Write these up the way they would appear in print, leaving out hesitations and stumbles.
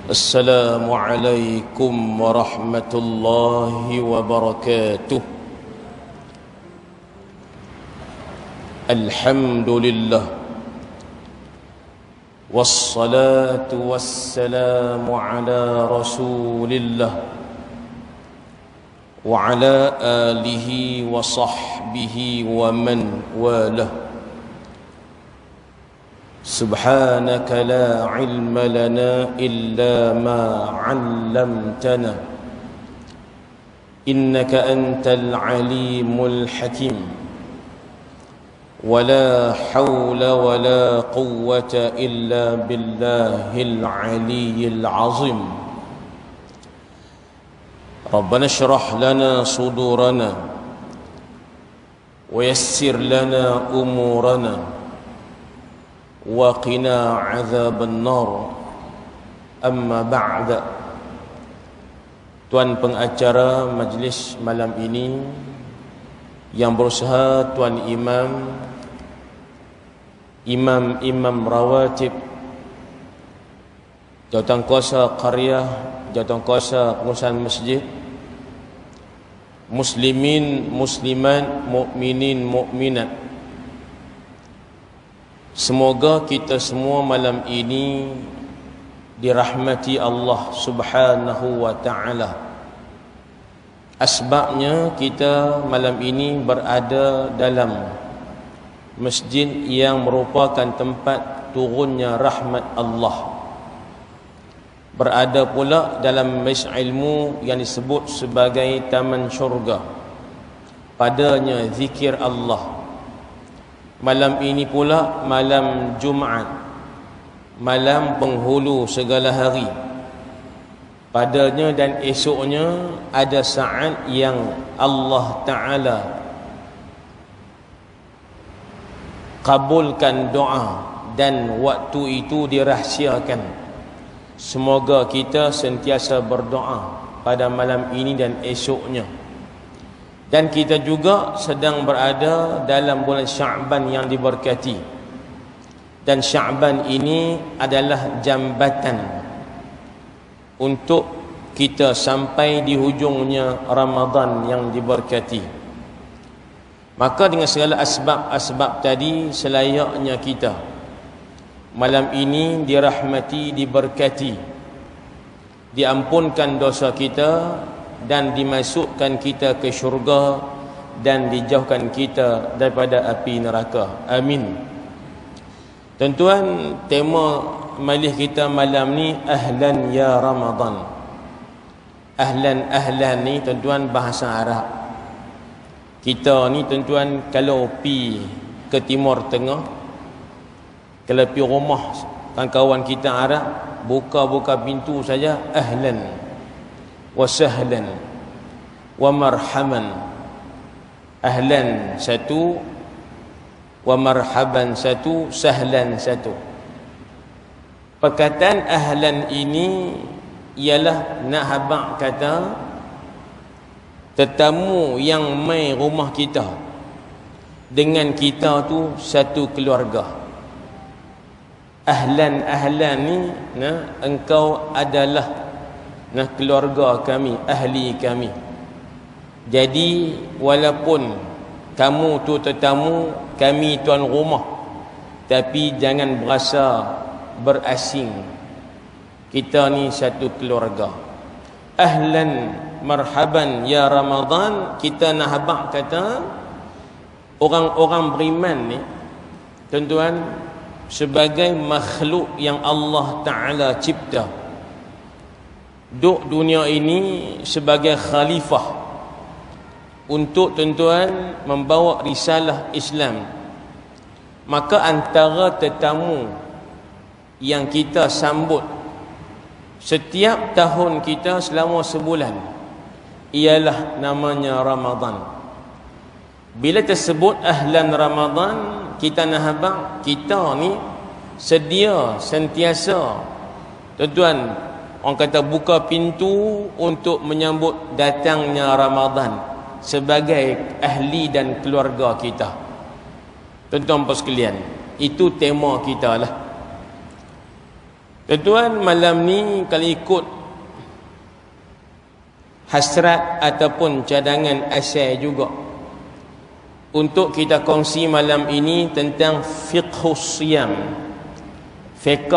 السلام عليكم ورحمة الله وبركاته. الحمد لله والصلاة والسلام على رسول الله وعلى آله وصحبه ومن والاه. سبحانك لا علم لنا إلا ما علمتنا إنك أنت العليم الحكيم ولا حول ولا قوة إلا بالله العلي العظيم. ربنا اشرح لنا صدورنا ويسر لنا أمورنا وقنا عذاب النار. Amma ba'da. Tuan pengacara majlis malam ini, yang berusaha tuan imam rawatib, jawatankuasa qaryah, jawatankuasa pengurusan masjid, muslimin, muslimat, mukminin, mukminat, semoga kita semua malam ini dirahmati Allah Subhanahu wa ta'ala. Asbabnya kita malam ini berada dalam masjid yang merupakan tempat turunnya rahmat Allah. Berada pula dalam majlis ilmu yang disebut sebagai taman syurga. Padanya zikir Allah. Malam ini pula malam Jumaat, malam penghulu segala hari. Padanya dan esoknya ada saat yang Allah Ta'ala kabulkan doa dan waktu itu dirahsiakan. Semoga kita sentiasa berdoa pada malam ini dan esoknya. Dan kita juga sedang berada dalam bulan Sya'ban yang diberkati. Dan Sya'ban ini adalah jambatan untuk kita sampai di hujungnya Ramadan yang diberkati. Maka dengan segala asbab-asbab tadi, selayaknya kita malam ini dirahmati, diberkati, diampunkan dosa kita, dan dimasukkan kita ke syurga, dan dijauhkan kita daripada api neraka. Amin. Tuan-tuan, tema majlis kita malam ni Ahlan ya Ramadan. Ahlan ni tuan-tuan bahasa Arab. Kita ni tuan-tuan kalau pi ke Timur Tengah, kalau pi rumah kawan-kawan kita Arab, buka pintu saja ahlan wa sahlan wa marhaban. Ahlan satu, wa marhaban satu, sahlan satu. Perkataan ahlan ini ialah nak habaq kata tetamu yang mai rumah kita, dengan kita tu satu keluarga. Ahlan ni engkau adalah keluarga kami, ahli kami. Jadi walaupun kamu tu tetamu, kami tuan rumah, tapi jangan berasa berasing. Kita ni satu keluarga. Ahlan marhaban ya Ramadan. Kita nak habaq kata orang-orang beriman ni tuan-tuan sebagai makhluk yang Allah Ta'ala cipta, duk dunia ini sebagai khalifah untuk tuan-tuan membawa risalah Islam. Maka antara tetamu yang kita sambut setiap tahun kita selama sebulan ialah namanya Ramadan. Bila tersebut ahlan Ramadan, kita nak habaq kita ni sedia sentiasa tuan-tuan, orang kata buka pintu untuk menyambut datangnya Ramadan sebagai ahli dan keluarga kita. Tuan-tuan sekalian, itu tema kita lah. Tuan-tuan, malam ni kalau ikut hasrat ataupun cadangan asal juga, untuk kita kongsi malam ini tentang fiqhus siyam, fiqh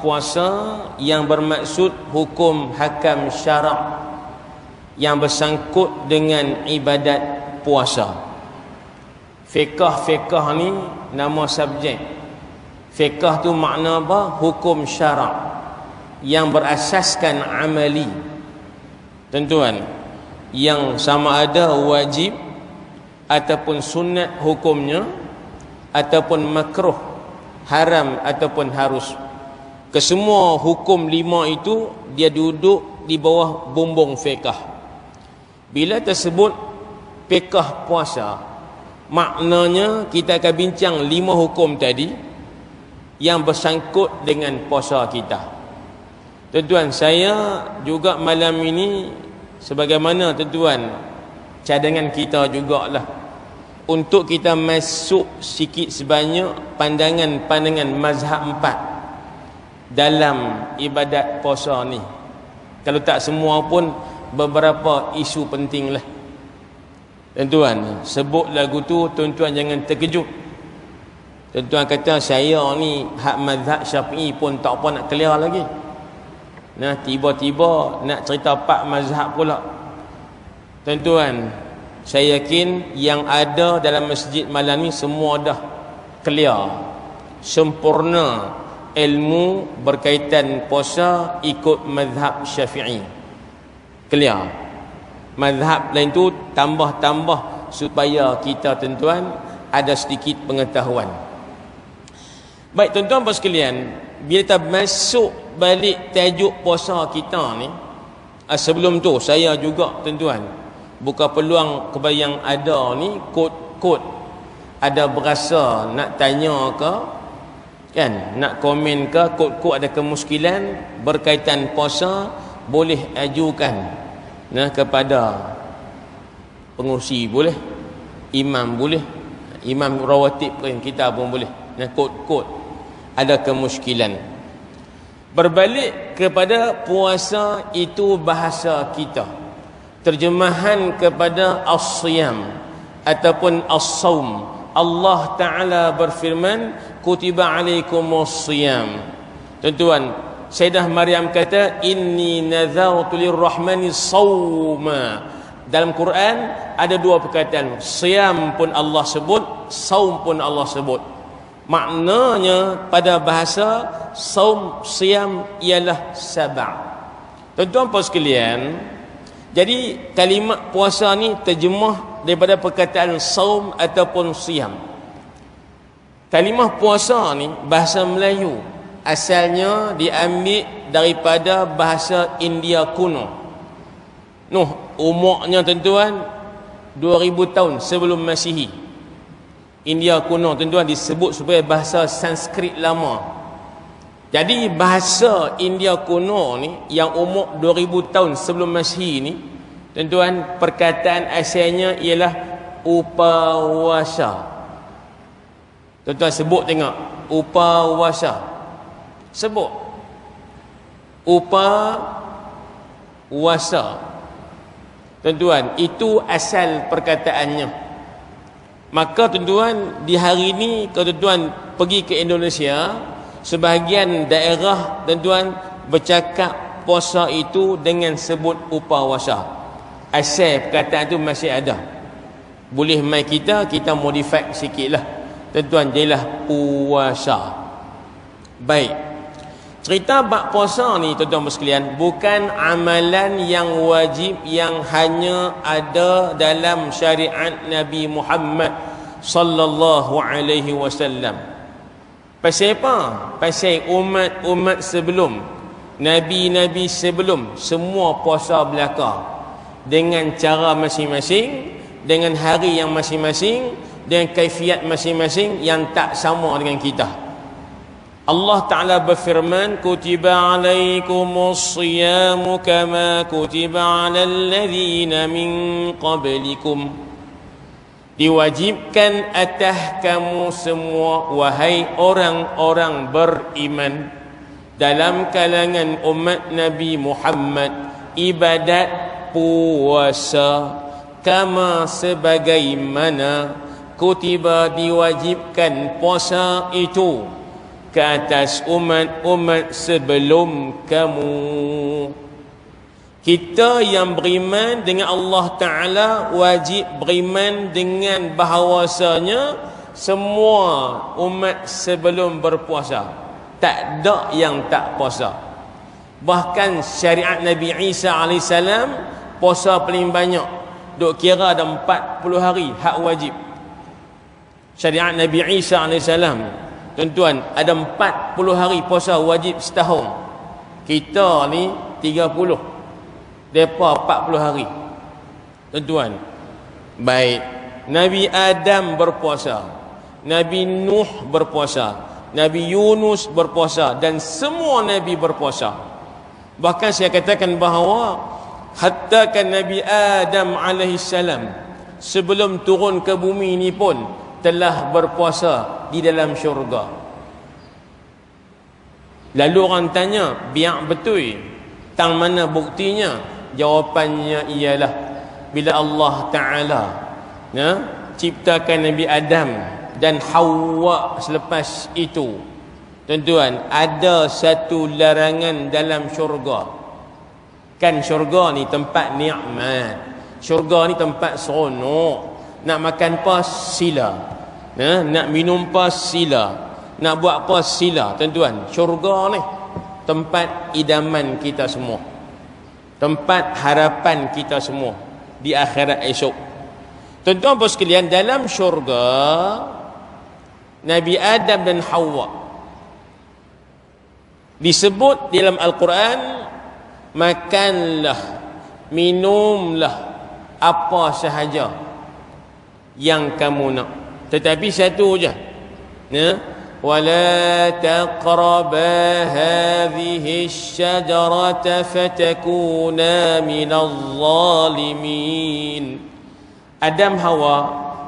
puasa yang bermaksud hukum hakam syarak yang bersangkut dengan ibadat puasa. Fiqh ni nama subjek. Fiqh tu makna apa? Hukum syarak yang berasaskan amali. Tuan-tuan, yang sama ada wajib ataupun sunat hukumnya, ataupun makruh, haram ataupun harus. Kesemua hukum 5 itu dia duduk di bawah bumbung fiqh. Bila tersebut fiqh puasa, maknanya kita akan bincang 5 hukum tadi yang bersangkut dengan puasa kita. Tuan-tuan, saya juga malam ini sebagaimana tuan-tuan cadangan kita jugalah, untuk kita masuk sikit sebanyak pandangan-pandangan mazhab 4 dalam ibadat puasa ni. Kalau tak semua pun beberapa isu penting lah. Tuan-tuan, sebut lagu tu, tuan-tuan jangan terkejut. Tuan-tuan kata saya ni hak mazhab Syafi'i pun tak apa nak clear lagi. Nah, tiba-tiba nak cerita 4 mazhab pula. Tuan-tuan, saya yakin yang ada dalam masjid malam ni semua dah clear, sempurna ilmu berkaitan puasa ikut mazhab Syafi'i. Clear. Mazhab lain tu tambah-tambah supaya kita tuan-tuan ada sedikit pengetahuan. Baik tuan-tuan dan sekalian, bila kita masuk balik tajuk puasa kita ni, sebelum tu saya juga tuan-tuan, buka peluang kepada yang ada ni kod-kod ada berasa nak tanya ke, kan, nak komen ke, kod-kod ada kemuskilan berkaitan puasa, boleh ajukan kepada pengurusi, boleh, imam boleh, imam rawatib kita pun boleh. Kod-kod ada kemuskilan. Berbalik kepada puasa itu bahasa kita, terjemahan kepada as-siyam ataupun as-saum. Allah Ta'ala berfirman, kutiba alaikumus siyam. Tuan-tuan, Sayyidah Maryam kata, inni nazartu lirrahmani sawma. Dalam Quran ada 2 perkataan, siyam pun Allah sebut, saum pun Allah sebut. Maknanya pada bahasa saum, siyam ialah sab'. Tuan-tuan puan sekalian, jadi kalimat puasa ni terjemah daripada perkataan saum ataupun siyam. Kalimah puasa ni bahasa Melayu, asalnya diambil daripada bahasa India kuno. Umurnya tuan-tuan 2000 tahun sebelum Masihi. India kuno tuan-tuan disebut supaya bahasa Sanskrit lama. Jadi bahasa India kuno ni yang umur 2000 tahun sebelum Masihi ni, tuan-tuan, perkataan asalnya ialah upawasa. Tuan-tuan sebut tengok, upawasa. Sebut upawasa. Tuan-tuan, itu asal perkataannya. Maka tuan-tuan, di hari ini kalau tuan-tuan pergi ke Indonesia, sebahagian daerah tuan-tuan bercakap puasa itu dengan sebut upawasa. Asal perkataan itu masih ada. Boleh mai kita modify sikitlah. Tuan-tuan, jadilah puasa. Baik. Cerita bab puasa ni tuan-tuan sekalian, bukan amalan yang wajib yang hanya ada dalam syariat Nabi Muhammad sallallahu alaihi wasallam. Pasal apa? Pasal umat-umat sebelum, nabi-nabi sebelum, semua puasa belaka dengan cara masing-masing, dengan hari yang masing-masing, dengan kaifiat masing-masing yang tak sama dengan kita. Allah Ta'ala berfirman, kutiba alaikumus siyamu kama kutiba alal ladzina min qablikum. Diwajibkan atas kamu semua, wahai orang-orang beriman, dalam kalangan umat Nabi Muhammad ibadat puasa kama sebagaimana kutiba diwajibkan puasa itu ke atas umat-umat sebelum kamu. Kita yang beriman dengan Allah Ta'ala wajib beriman dengan bahawasanya semua umat sebelum berpuasa, tak ada yang tak puasa. Bahkan syariat Nabi Isa AS puasa paling banyak, duk kira ada 40 hari hak wajib. Syariat Nabi Isa AS, tuan-tuan, ada 40 hari puasa wajib setahun. Kita ni 30, depa 40 hari. Tuan-tuan, baik, Nabi Adam berpuasa, Nabi Nuh berpuasa, Nabi Yunus berpuasa, dan semua Nabi berpuasa. Bahkan saya katakan bahawa hatta kan Nabi Adam alaihissalam sebelum turun ke bumi ini pun telah berpuasa di dalam syurga. Lalu orang tanya, biar betul, tang mana buktinya? Jawapannya ialah bila Allah Ta'ala ciptakan Nabi Adam dan Hawa selepas itu, tuan-tuan, ada satu larangan dalam syurga. Kan syurga ni tempat nikmat, syurga ni tempat seronok. Nak makan apa sila, nak minum apa sila, nak buat apa sila. Tuan-tuan, syurga ni tempat idaman kita semua, tempat harapan kita semua di akhirat esok. Tuan-tuan bos sekalian, dalam syurga Nabi Adam dan Hawa disebut dalam Al-Quran, makanlah, minumlah apa sahaja yang kamu nak, tetapi satu je, ولا تقربا هذه الشجرة فتكونا من الظالمين. Adam Hawa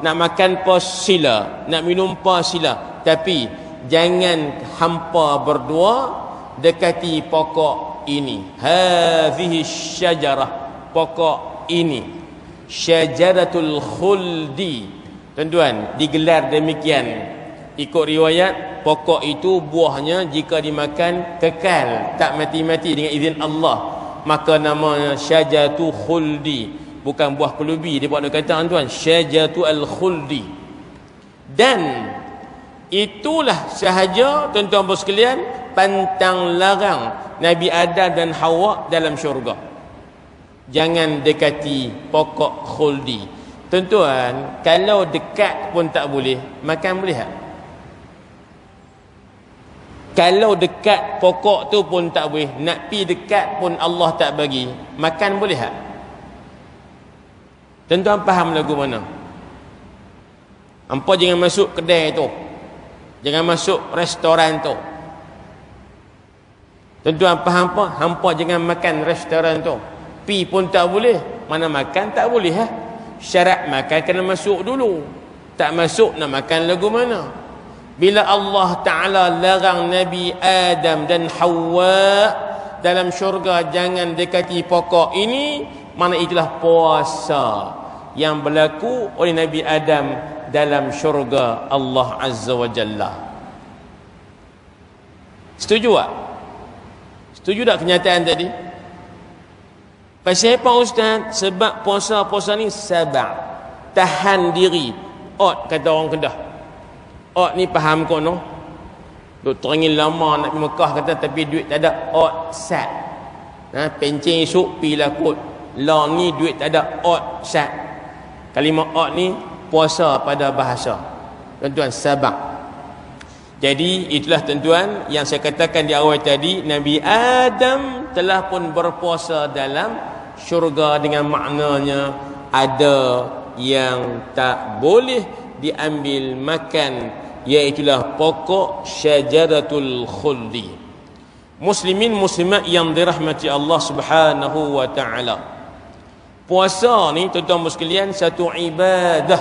nak makan apa sila, nak minum apa sila, tapi jangan hampa berdua dekati pokok ini. Hadhihi syajarah, pokok ini, syajaratul khuldi. Tuan-tuan, digelar demikian ikut riwayat, pokok itu buahnya jika dimakan kekal, tak mati-mati dengan izin Allah, maka namanya syajatu khuldi, bukan buah kelubi. Dia buat kata, tuan, syajatu al-khuldi. Dan itulah sahaja, tuan-tuan sekalian, pantang larang Nabi Adam dan Hawa dalam syurga. Jangan dekati pokok khuldi. Tuan-tuan, kalau dekat pun tak boleh, makan boleh tak? Kalau dekat pokok tu pun tak boleh, nak pi dekat pun Allah tak bagi, makan boleh tak? Tuan-tuan faham lagu mana? Hampa jangan masuk kedai tu, jangan masuk restoran tu. Tuan-tuan faham apa? Hampa jangan makan restoran tu, pi pun tak boleh, mana makan tak boleh. Syarat makan kena masuk dulu, tak masuk nak makan lagu mana? Bila Allah Ta'ala larang Nabi Adam dan Hawa dalam syurga jangan dekati pokok ini, mana itulah puasa yang berlaku oleh Nabi Adam dalam syurga Allah Azza wa Jalla. Setuju tak? Setuju tak kenyataan tadi? Pasal apa Ustaz? Sebab puasa-puasa ni sabar, tahan diri. Kata orang Kedah, ni faham kono, duk teringin lama nak pergi Mekah kata, tapi duit tak ada. Sat, pencing esok pi lakut, lah ni duit tak ada. Sat, kalimah ni puasa pada bahasa, tuan-tuan, sabar. Jadi itulah tuan-tuan yang saya katakan di awal tadi, Nabi Adam telah pun berpuasa dalam syurga, dengan maknanya ada yang tak boleh diambil makan, iaitulah pokok syajaratul khuldi. Muslimin muslimat yang dirahmati Allah Subhanahu wa taala, puasa ni tuan-tuan sekalian satu ibadah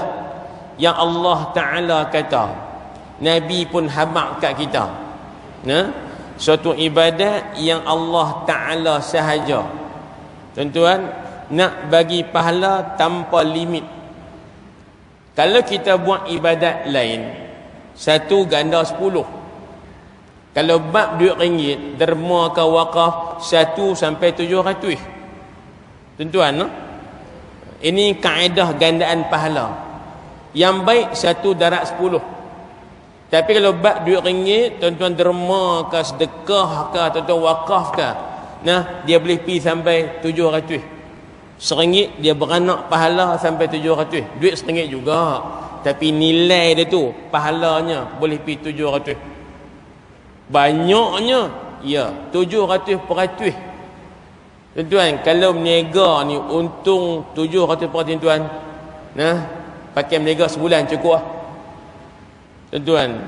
yang Allah Taala kata, Nabi pun habaq kat kita, suatu ibadat yang Allah Ta'ala sahaja. Tuan-tuan, nak bagi pahala tanpa limit. Kalau kita buat ibadat lain, satu ganda 10. Kalau bab RM2, derma ke wakaf 1 sampai 700. Tuan-tuan, no? Ini kaedah gandaan pahala. Yang baik 1 darat 10. Tapi kalau bab RM2, tuan-tuan derma ke sedekah ke, tuan-tuan wakaf ke, nah, dia boleh pergi sampai 700. RM1 dia beranak pahala sampai 700. Duit RM1 juga, tapi nilai dia tu, pahalanya boleh pergi 700. Banyaknya, ya, 700%. Tuan-tuan, kalau meniaga ni untung 700%, tuan, nah, pakai meniaga sebulan cukup lah. Tuan-tuan,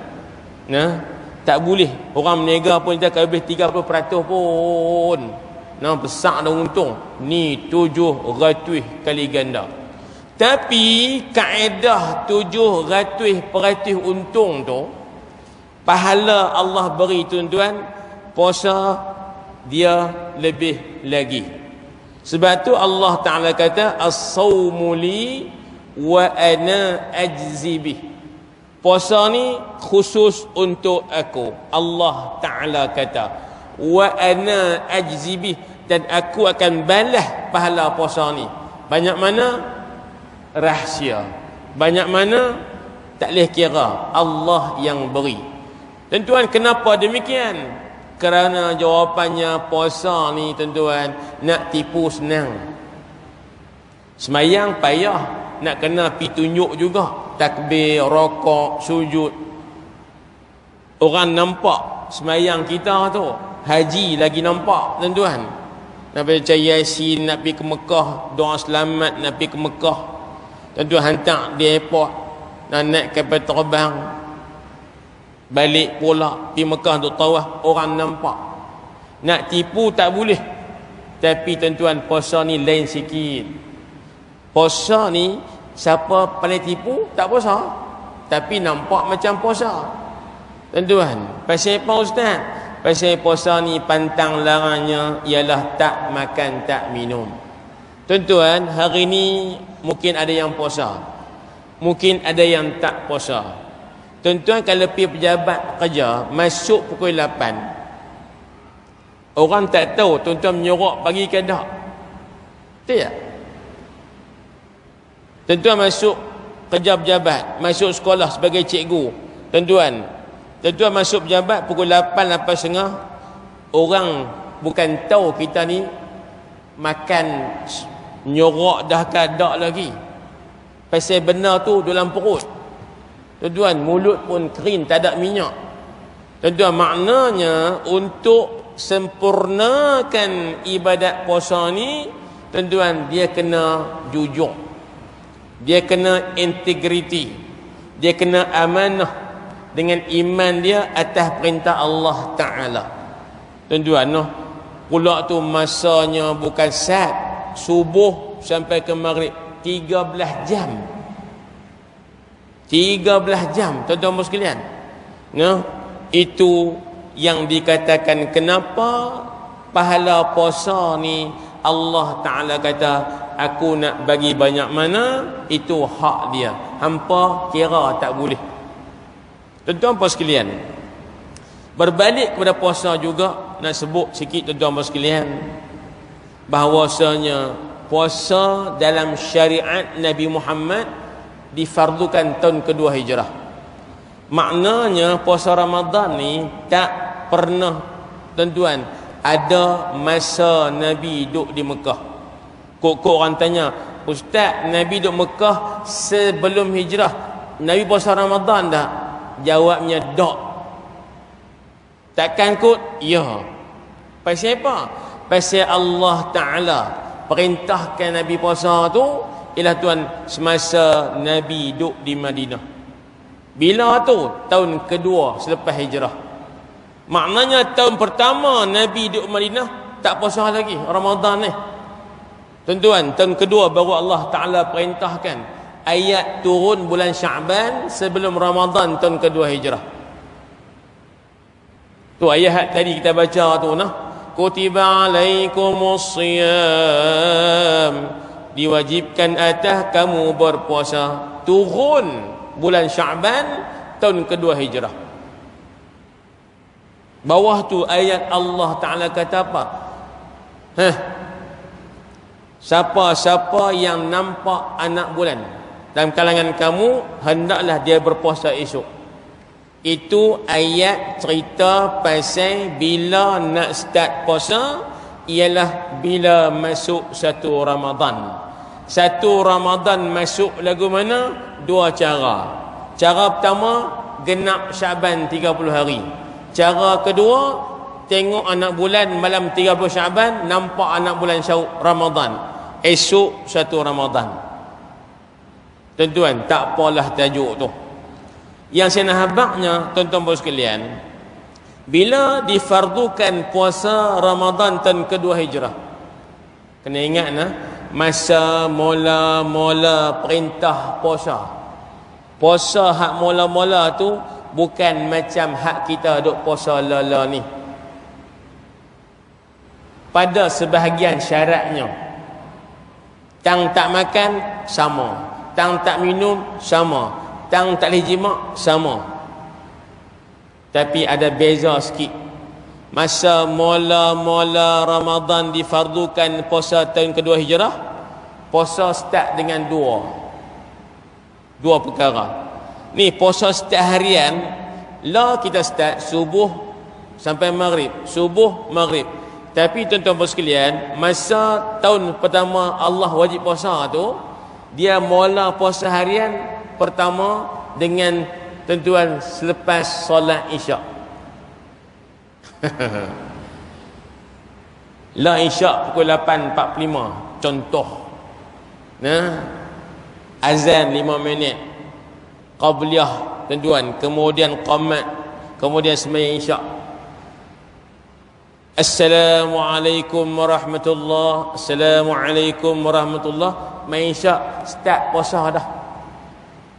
nah, tak boleh orang meniaga pun dia kalau lebih 30% pun, nah, besar dah untung. Ni 700 kali ganda. Tapi kaedah 700% untung tu, pahala Allah beri, tuan-tuan, puasa dia lebih lagi. Sebab tu Allah Ta'ala kata as-sawmu li wa ana ajzi bih. Puasa ni khusus untuk aku. Allah Ta'ala kata wa ana ajzi bih, dan aku akan balas pahala puasa ni. Banyak mana? Rahsia. Banyak mana? Tak boleh kira. Allah yang beri. Tuan-tuan, kenapa demikian? Kerana jawapannya puasa ni, tuan-tuan, nak tipu senang. Semayang payah, nak kena pi tunjuk juga. Takbir, rokok, sujud. Orang nampak semayang kita tu, haji lagi nampak, tuan-tuan. Nak baca Yasin, nak pergi ke Mekah, doa selamat nak pergi ke Mekah. Tuan-tuan hantar di airport, nak naik kapal terbang, balik pula pergi Mekah untuk tawaf, orang nampak. Nak tipu tak boleh. Tapi tuan-tuan, puasa ni lain sikit. Puasa ni siapa paling tipu? Tak puasa, tapi nampak macam puasa. Tuan-tuan, pasal apa, ustaz? Pasal puasa ni pantang larangnya ialah tak makan, tak minum. Tuan-tuan, hari ni mungkin ada yang puasa, mungkin ada yang tak puasa. Tuan-tuan, kalau pergi pejabat kerja masuk pukul 8, orang tak tahu tuan-tuan menyorok pagi ke tak? Betul tak? Tuan-tuan masuk kerja pejabat, masuk sekolah sebagai cikgu. Tuan-tuan masuk pejabat pukul 8, 8.30. Orang bukan tahu kita ni makan nyorok dah ke tak lagi. Pasal benar tu dalam perut. Tuan-tuan, mulut pun kering, tak ada minyak. Tuan-tuan, maknanya untuk sempurnakan ibadat puasa ni, tuan-tuan, dia kena jujur. Dia kena integriti. Dia kena amanah dengan iman dia atas perintah Allah Ta'ala. Tuan-tuan, pula tu masanya bukan saat subuh sampai ke maghrib, 13 jam. 13 jam, tuan-tuan sekalian. Itu yang dikatakan kenapa pahala puasa ni Allah Ta'ala kata, aku nak bagi banyak mana, itu hak dia. Hampa kira tak boleh. Tuan-tuan sekalian, berbalik kepada puasa juga, nak sebut sikit tuan-tuan sekalian, bahawasanya puasa dalam syariat Nabi Muhammad difardukan tahun kedua hijrah. Maknanya puasa Ramadan ni tak pernah, tuan-tuan, ada masa Nabi duduk di Mekah. Kok orang tanya, ustaz, Nabi duduk Mekah sebelum hijrah, Nabi puasa Ramadan tak? Jawabnya tak. Takkan kot? Ya. Pasal apa? Pasal Allah Ta'ala perintahkan Nabi puasa tu ialah, tuan, semasa Nabi duduk di Madinah. Bila tu? Tahun kedua selepas hijrah. Maknanya tahun pertama Nabi duduk Madinah tak puasa lagi Ramadan ni. Tuan-tuan, tahun kedua baru Allah Ta'ala perintahkan ayat turun bulan Sya'ban sebelum Ramadan tahun kedua hijrah. Tu ayat tadi kita baca tu nah. Kutiba alaikumusiyam, diwajibkan atas kamu berpuasa. Turun bulan Sya'ban tahun kedua Hijrah. Bawah tu ayat Allah Ta'ala kata apa? Siapa-siapa yang nampak anak bulan dalam kalangan kamu, hendaklah dia berpuasa esok. Itu ayat cerita pasal bila nak start puasa, ialah bila masuk satu Ramadan. Satu Ramadan masuk lagu mana? Dua cara. Cara pertama, genap Syaban 30 hari. Cara kedua, tengok anak bulan malam 30 Syaban, nampak anak bulan Ramadan. Esok satu Ramadan. Tuan-tuan, tak apalah tajuk tu. Yang saya nak habaknya, tuan-tuan bos sekalian, bila difardukan puasa Ramadan tahun kedua Hijrah, kena ingat masa mula-mula perintah puasa. Puasa hak mula-mula tu bukan macam hak kita duk puasa lala ni. Pada sebahagian syaratnya, tang tak makan sama, tang tak minum sama, tang tak boleh jima sama. Tapi ada beza sikit. Masa mula-mula Ramadan difardukan puasa tahun kedua Hijrah, puasa start dengan dua perkara. Ni puasa start harian, lah kita start subuh sampai maghrib, subuh maghrib. Tapi tuan-tuan bos sekalian, masa tahun pertama Allah wajib puasa tu, dia mula puasa harian pertama dengan tuan-tuan selepas solat Isyak. La Isyak pukul 8.45 contoh. Azan 5 minit. Qabliyah tuan-tuan, kemudian qamat, kemudian sembahyang Isyak. Assalamualaikum warahmatullahi, Assalamualaikum warahmatullahi. Main Isyak, start puasa dah.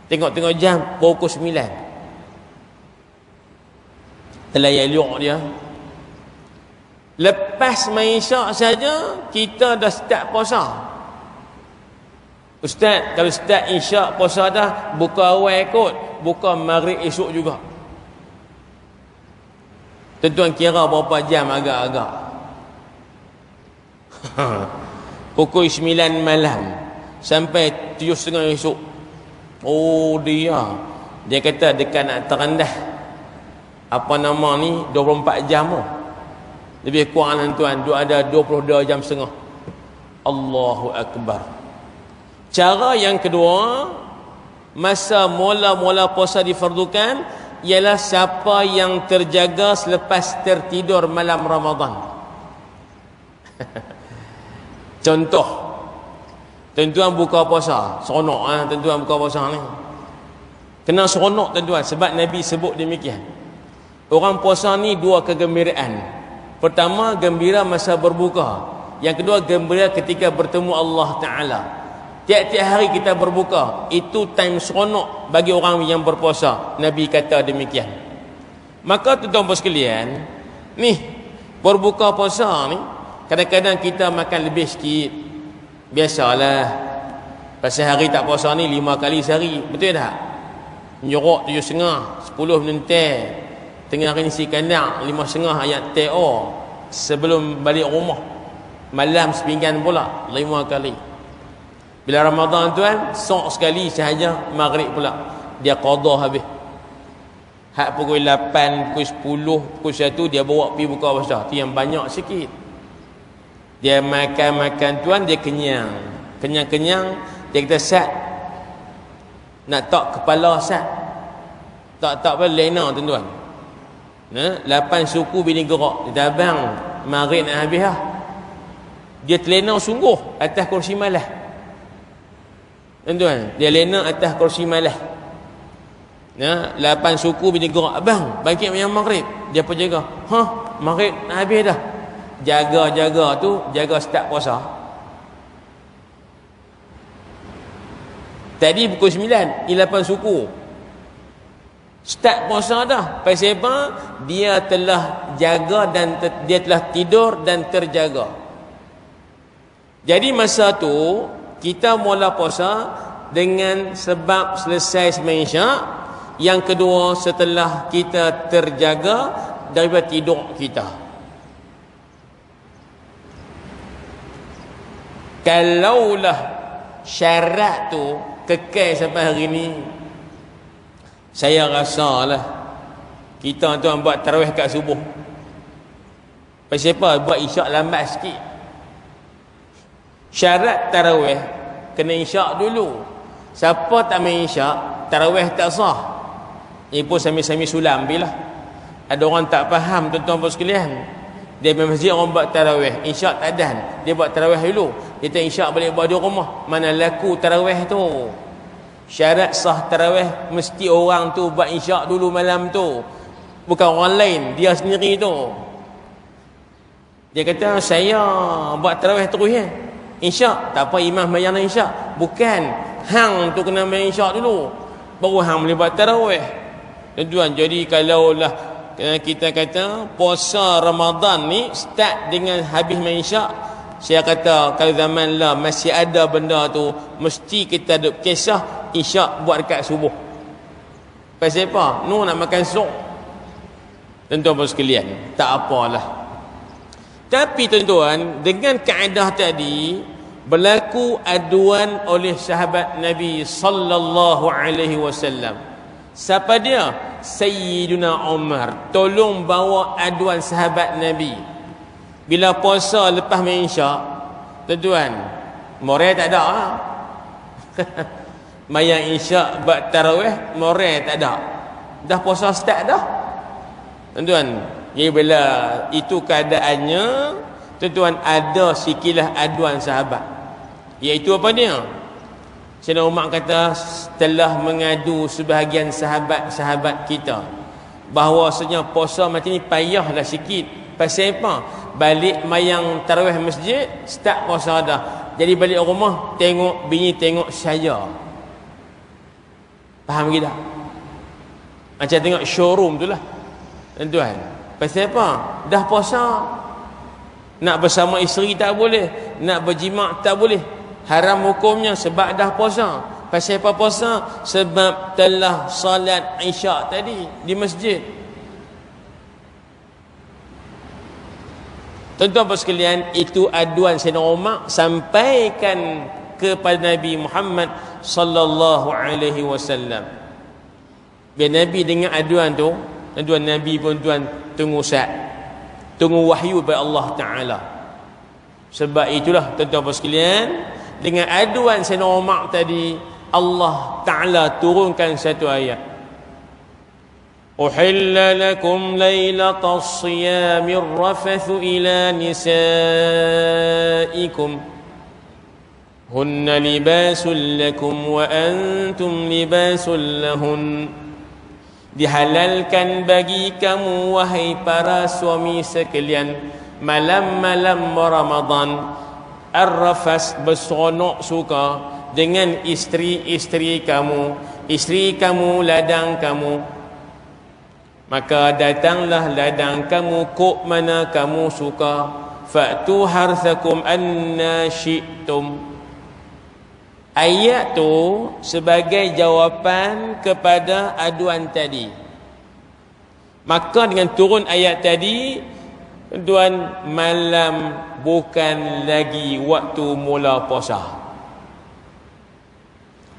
Tengok-tengok jam, pukul 9. Terlayak-layak dia. Lepas main Isyak saja, kita dah start puasa. Ustaz, kalau start Isyak puasa dah, buka awal kot, buka maghrib esok juga. Tuan-tuan kira berapa jam agak-agak? Pukul 9 malam sampai 7.30 esok. Oh dia kata dekat nak terendah apa nama ni 24 jam oh. Lebih kurang tuan, dia ada 22 jam setengah. Allahu Akbar. Cara yang kedua, masa mula-mula puasa difardukan, ialah siapa yang terjaga selepas tertidur malam Ramadan. Contoh, tuan-tuan buka puasa, seronok tuan-tuan buka puasa ni. Kena seronok tuan-tuan, sebab Nabi sebut demikian. Orang puasa ni dua kegembiraan. Pertama, gembira masa berbuka. Yang kedua, gembira ketika bertemu Allah Ta'ala. Tiap-tiap hari kita berbuka, itu time seronok bagi orang yang berpuasa. Nabi kata demikian. Maka tuan-tuan sekalian, ni berbuka puasa ni, kadang-kadang kita makan lebih sikit. Biasalah. Pasal hari tak puasa ni 5 kali sehari. Betul tak? Nyorok 7.30, 10 menentai. Tengah hari ni si kandang 5.30 ayat TO sebelum balik rumah. Malam sepinggan pula 5 kali. Bila Ramadan tuan, sok sekali sahaja maghrib pula. Dia qada habis. Hak pukul 8, pukul 10, pukul 1 dia bawa pergi buka puasa. Tu yang banyak sikit. Dia makan-makan tuan, dia kenyang. Kenyang-kenyang, dia kata sat. Nak tak kepala sat. Tak apa lena tuan-tuan. 8 suku bini gerak. Dia kata abang, maghrib nak habis lah. Dia terlena sungguh atas kursi malah. Tuan-tuan, dia lena atas kursi malah. 8 suku bini gerak. Abang, bangkit yang maghrib. Dia pun jaga. Maghrib nak habis dah. Jaga-jaga tu, jaga start puasa. Tadi pukul 9, 8 suku. Start puasa dah. Pasal apa? Dia telah jaga dan dia telah tidur dan terjaga. Jadi masa tu kita mula puasa dengan sebab selesai sembahyang Isyak. Yang kedua, setelah kita terjaga daripada tidur kita. Kalaulah syarat tu kekal sampai hari ni, saya rasalah kita tuan buat tarawih kat subuh. Pasal apa? Buat isyak lambat sikit. Syarat tarawih kena isyak dulu. Siapa tak main isyak, tarawih tak sah. Ini pun sami-sami sulam bilah. Ada orang tak faham tuan-tuan puan sekalian. Dia pergi masjid orang buat tarawih, isyak tak dan. Dia buat tarawih dulu. Dia tak isyak balik buat di rumah. Mana laku tarawih tu? Syarat sah tarawih mesti orang tu buat isyak dulu malam tu, bukan orang lain, dia sendiri tu. Dia kata saya buat tarawih terus ya. Isyak tak apa, imam bayar nak isyak. Bukan, hang tu kena main isyak dulu baru hang boleh buat tarawih. Tuan-tuan, jadi kalaulah kita kata puasa Ramadan ni start dengan habis main isyak, saya kata kalau zaman lah masih ada benda tu, mesti kita ada kisah isyak buat dekat subuh. Pasal apa? Nu nak makan sup. Tuan-tuan sekalian, tak apalah. Tapi tuan-tuan, dengan kaedah tadi berlaku aduan oleh sahabat Nabi sallallahu alaihi wasallam. Siapa dia? Sayyiduna Umar. Tolong bawa aduan sahabat Nabi. Bila puasa lepas main isyak, tuan-tuan, moral tak ada lah. Mayang isyak buat tarawih, moral tak ada. Dah puasa start dah. Tuan-tuan, jadi bila itu keadaannya, tuan-tuan, ada sikilah aduan sahabat. Iaitu apa dia? Sayyidina Umar kata telah mengadu sebahagian sahabat-sahabat kita bahawasanya puasa macam ni payahlah sikit. Pasal apa? Balik mayang tarawih masjid, start puasa dah. Jadi balik rumah, tengok bini tengok saya. Faham ke tak? Macam tengok showroom tu lah, tuan-tuan. Pasal apa? Dah puasa. Nak bersama isteri tak boleh, nak berjimak tak boleh. Haram hukumnya sebab dah puasa. Pasal apa puasa? Sebab telah salat isyak tadi di masjid. Tuan-tuan sekalian, itu aduan Sayyidina Umar sampaikan kepada Nabi Muhammad sallallahu alaihi wasallam. Bila Nabi dengar aduan tu, tuan-tuan, Nabi pun tuan tunggu saat, tunggu wahyu daripada Allah Taala. Sebab itulah tuan-tuan sekalian, dengan aduan Sayyidina Umar tadi, Allah Taala turunkan satu ayat. Uhilla lakum laylatas siyamir rafathu ila nisaikum hunna libasul lakum wa antum libasul lahun. Dihalalkan bagi kamu wahai para suami sekalian malam-malam Ramadan ar-rafas, berseronok suka dengan isteri-isteri kamu, isteri kamu ladang kamu. Maka datanglah ladang kamu kok mana kamu suka. Fa'tu harthakum anna syi'tum. Ayat tu sebagai jawapan kepada aduan tadi. Maka dengan turun ayat tadi, tuan, malam bukan lagi waktu mula puasa.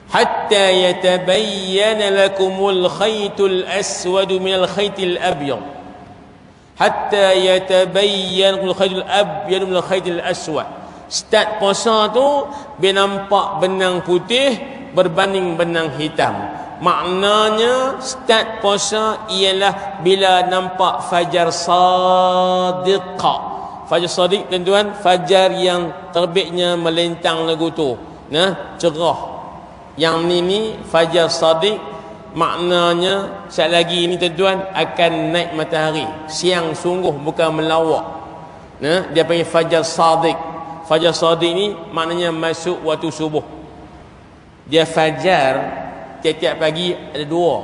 Hatta yatabayyana lakumul khaytul aswadu minal khaytil abyad. Hatta yatabayyana lakumul khaytul abyad minal khaytil aswad. Start puasa tu biar nampak benang putih berbanding benang hitam. Maknanya start puasa ialah bila nampak fajar sadiqa. Fajar sadiq, tuan-tuan, fajar yang terbitnya melintang lagu tu, nah, cerah. Yang ni fajar sadiq, maknanya sekejap lagi ni tuan-tuan akan naik matahari. Siang sungguh, bukan melawak. Nah, dia panggil fajar sadiq. Fajar sadiq ni maknanya masuk waktu subuh. Dia fajar tiap-tiap pagi ada dua.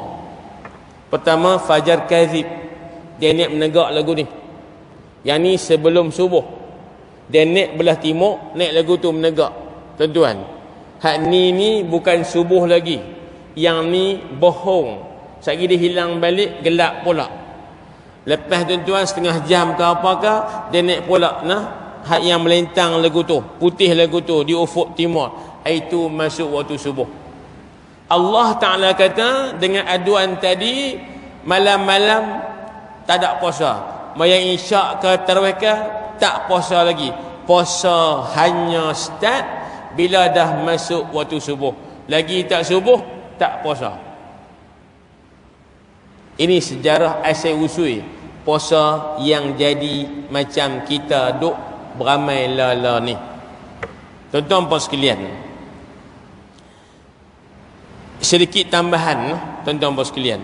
Pertama, fajar kazib. Dia naik menegak lagu ni. Yang ni sebelum subuh. Dia naik belah timur, naik lagu tu menegak. Tuan-tuan, hak ni bukan subuh lagi. Yang ni bohong. Sekali dia hilang balik, gelap pula. Lepas tuan-tuan setengah jam ke apakah, dia naik pula nah, hak yang melintang lagu tu, putih lagu tu di ufuk timur. Itu masuk waktu subuh. Allah Ta'ala kata dengan aduan tadi, malam-malam tak ada puasa. Mayang isyak ke tarawih ke, tak puasa lagi. Puasa hanya start bila dah masuk waktu subuh. Lagi tak subuh, tak puasa. Ini sejarah asal usul puasa yang jadi macam kita duk beramai lala ni. Tuan-tuan puan sekalian, sedikit tambahan tuan-tuan puan sekalian.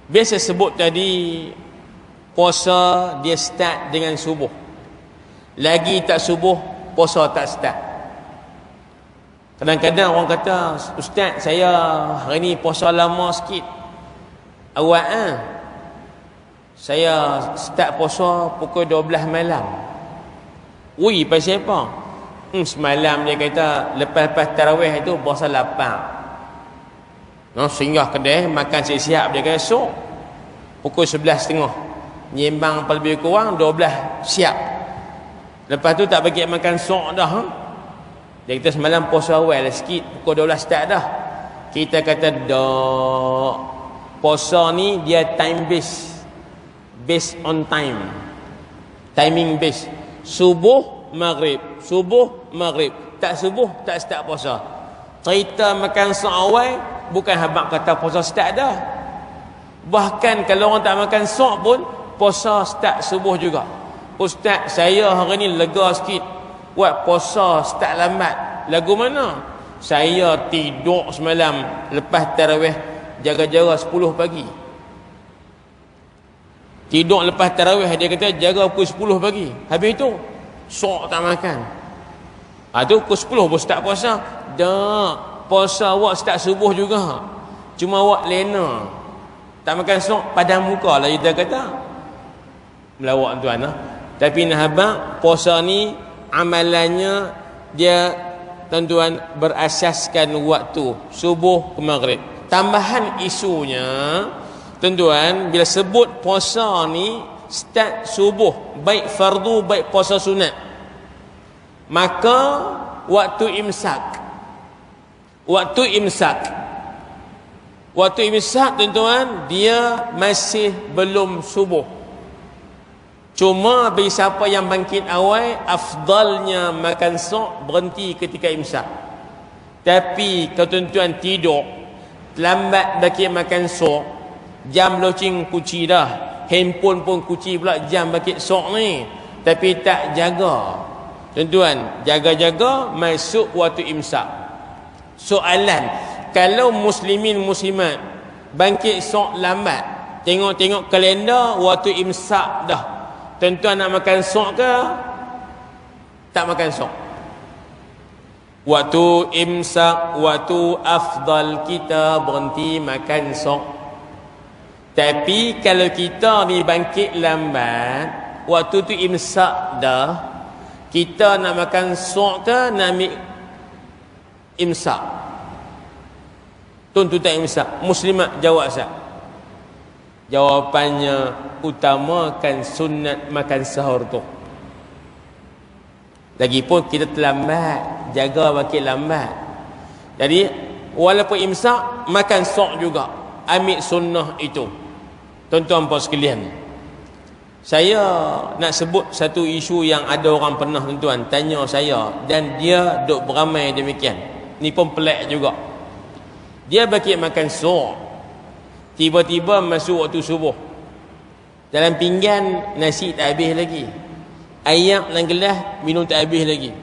Biasa sebut tadi puasa dia start dengan subuh. Lagi tak subuh, puasa tak start. Kadang-kadang orang kata, "Ustaz, saya hari ni puasa lama sikit." Awak saya start puasa pukul 12 malam. Ui, pasal apa? Semalam dia kata lepas tarawih itu puasa lapar. Singgah kedai makan siap-siap, dia kata esok pukul 11.30 nyimbang lebih kurang 12 siap. Lepas tu tak bagi makan sok dah. Dia kata semalam puasa awal sikit, pukul 12 start dah. Kita kata dak, puasa ni dia time based on time, timing based. Subuh maghrib, subuh maghrib, tak subuh tak start puasa. Cerita makan sok awal bukan habaq kata puasa start dah. Bahkan kalau orang tak makan sok pun puasa start subuh juga. Ustaz, saya hari ni lega sikit, buat puasa start lambat. Lagu mana? Saya tidur semalam lepas tarawih jaga-jaga 10 pagi. Tidur lepas tarawih, dia kata jaga pukul 10 pagi. Habis tu sok tak makan. Tu pukul 10 pun start puasa. Dak, puasa awak start subuh juga. Cuma awak lena. Tak makan sok, padam muka lah kita kata. Melawak tuan lah. Tapi nak habaq, puasa ni amalannya dia tuan-tuan berasaskan waktu subuh ke maghrib. Tambahan isunya tuan-tuan, bila sebut puasa ni start subuh, baik fardu baik puasa sunat, maka waktu imsak tuan-tuan dia masih belum subuh. Cuma bagi siapa yang bangkit awal, afdalnya makan sok berhenti ketika imsak. Tapi kalau tuan-tuan tidur lambat bagi makan sok, jam loceng kunci dah, handphone pun kunci pula jam bagi sok ni, tapi tak jaga. Tuan-tuan, jaga-jaga masuk waktu imsak. Soalan, kalau muslimin muslimat bangkit sok lambat, tengok-tengok kalender waktu imsak dah, tuan-tuan nak makan sok ke tak makan sok? Waktu imsak, waktu afdal kita berhenti makan sok. Tapi kalau kita ni bangkit lambat, waktu tu imsak dah, kita nak makan sok ke nak ambil imsak? Tuntutan imsak. Muslimat jawab sah. Jawapannya, utamakan sunat makan sahur tu. Lagipun kita terlambat, jaga bangkit lambat. Jadi walaupun imsak, makan sok juga, ambil sunnah itu. Tuan-tuan puan sekalian, saya nak sebut satu isu yang ada orang pernah tuan-tuan tanya saya, dan dia duk beramai demikian. Ni pun pelik juga. Dia bangkit makan sok, tiba-tiba masuk waktu subuh, dalam pinggan nasi tak habis lagi, air dalam gelas minum tak habis lagi.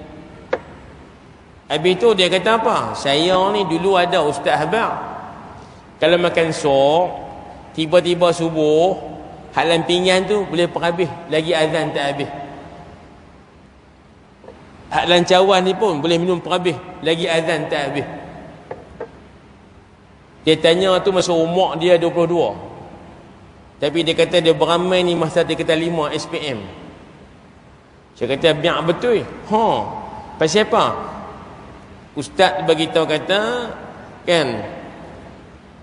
Habis tu dia kata apa? Saya ni dulu ada ustaz habaq, kalau makan sok tiba-tiba subuh, hak dalam pinggan tu boleh perhabis, lagi azan tak habis. Hak dalam cawan ni pun boleh minum perhabis, lagi azan tak habis. Dia tanya tu masa umur dia 22. Tapi dia kata dia beramai ni masa dia kata 5 SPM. Saya kata biar betul. Pasal apa? Ustaz bagi tahu kata kan,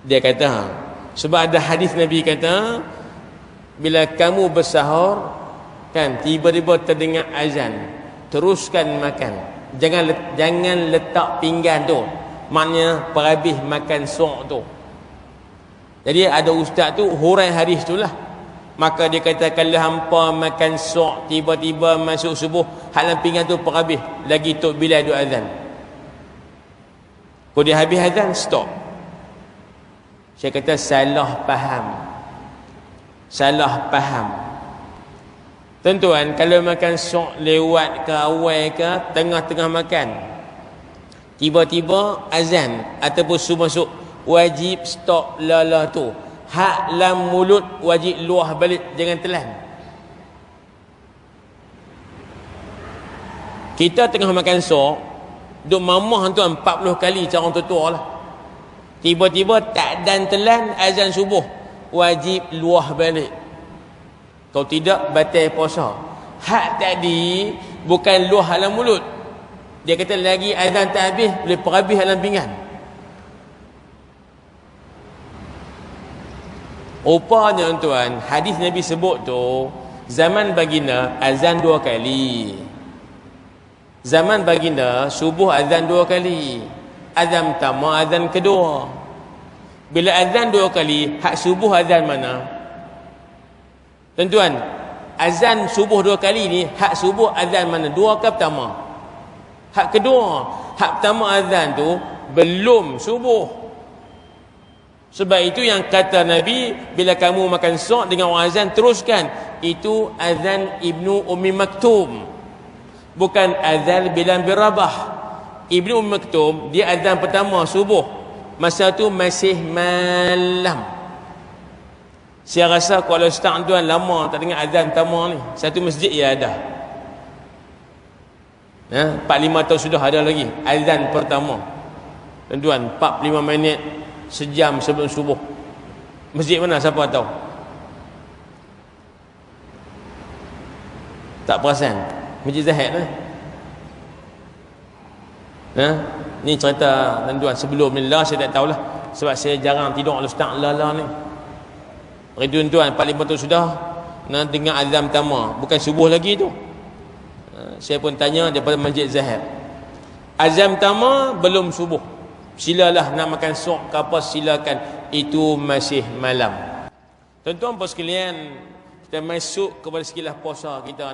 dia kata sebab ada hadis Nabi kata bila kamu bersahur kan tiba-tiba terdengar azan, teruskan makan. Jangan letak pinggan tu. Maknanya perhabis makan sok tu. Jadi ada ustaz tu hurai hadis tu lah. Maka dia kata kalau hampa makan sok tiba-tiba masuk subuh, halang pinggan tu perhabis lagi tok bila ada azan. Kalau dia habis azan stop. Saya kata salah faham. Tuan-tuan, kalau makan sok lewat ke awal ke tengah-tengah makan, tiba-tiba azan ataupun subuh masuk, wajib stop lala tu. Hak lam mulut wajib luah balik, jangan telan. Kita tengah makan sok, duk mamah tuan 40 kali cara orang tua lah. Tiba-tiba tak dan telan azan subuh, wajib luah balik. Kalau tidak batal puasa. Hak tadi bukan luah dalam mulut. Dia kata lagi azan tak habis, boleh perhabis dalam pinggan. Rupanya tuan, hadis Nabi sebut tu zaman baginda azan 2 kali. Zaman baginda subuh azan 2 kali. Azan pertama, azan kedua. Bila azan 2 kali, hak subuh azan mana? Tuan-tuan, azan subuh 2 kali ni, hak subuh azan mana? 2 ke pertama? Hak kedua. Hak pertama azan tu belum subuh. Sebab itu yang kata Nabi, bila kamu makan sok dengan orang azan, teruskan. Itu azan Ibnu Ummi Maktum, bukan azan Bilal bin Rabah. Ibnu Ummi Maktum, dia azan pertama subuh, masa tu masih malam. Saya rasa kalau ustaz tuan lama tak dengar azan pertama ni, satu masjid ya ada. 4-5 tahun sudah ada lagi azan pertama. Tuan-tuan, 45 minit, sejam sebelum subuh. Masjid mana siapa tahu? Tak perasan? Masjid Zahid lah. Ni cerita tuan-tuan sebelum ni lah saya tak tahulah. Sebab saya jarang tidur al ustaz lala ni. Tuan-tuan 45 tahun sudah dengar azan pertama, bukan subuh lagi tu. Saya pun tanya daripada Masjid Zahid. Azan pertama belum subuh. Silalah nak makan sok ke apa, silakan. Itu masih malam. Tuan-tuan sekalian, kita masuk kepada sekilas puasa kita.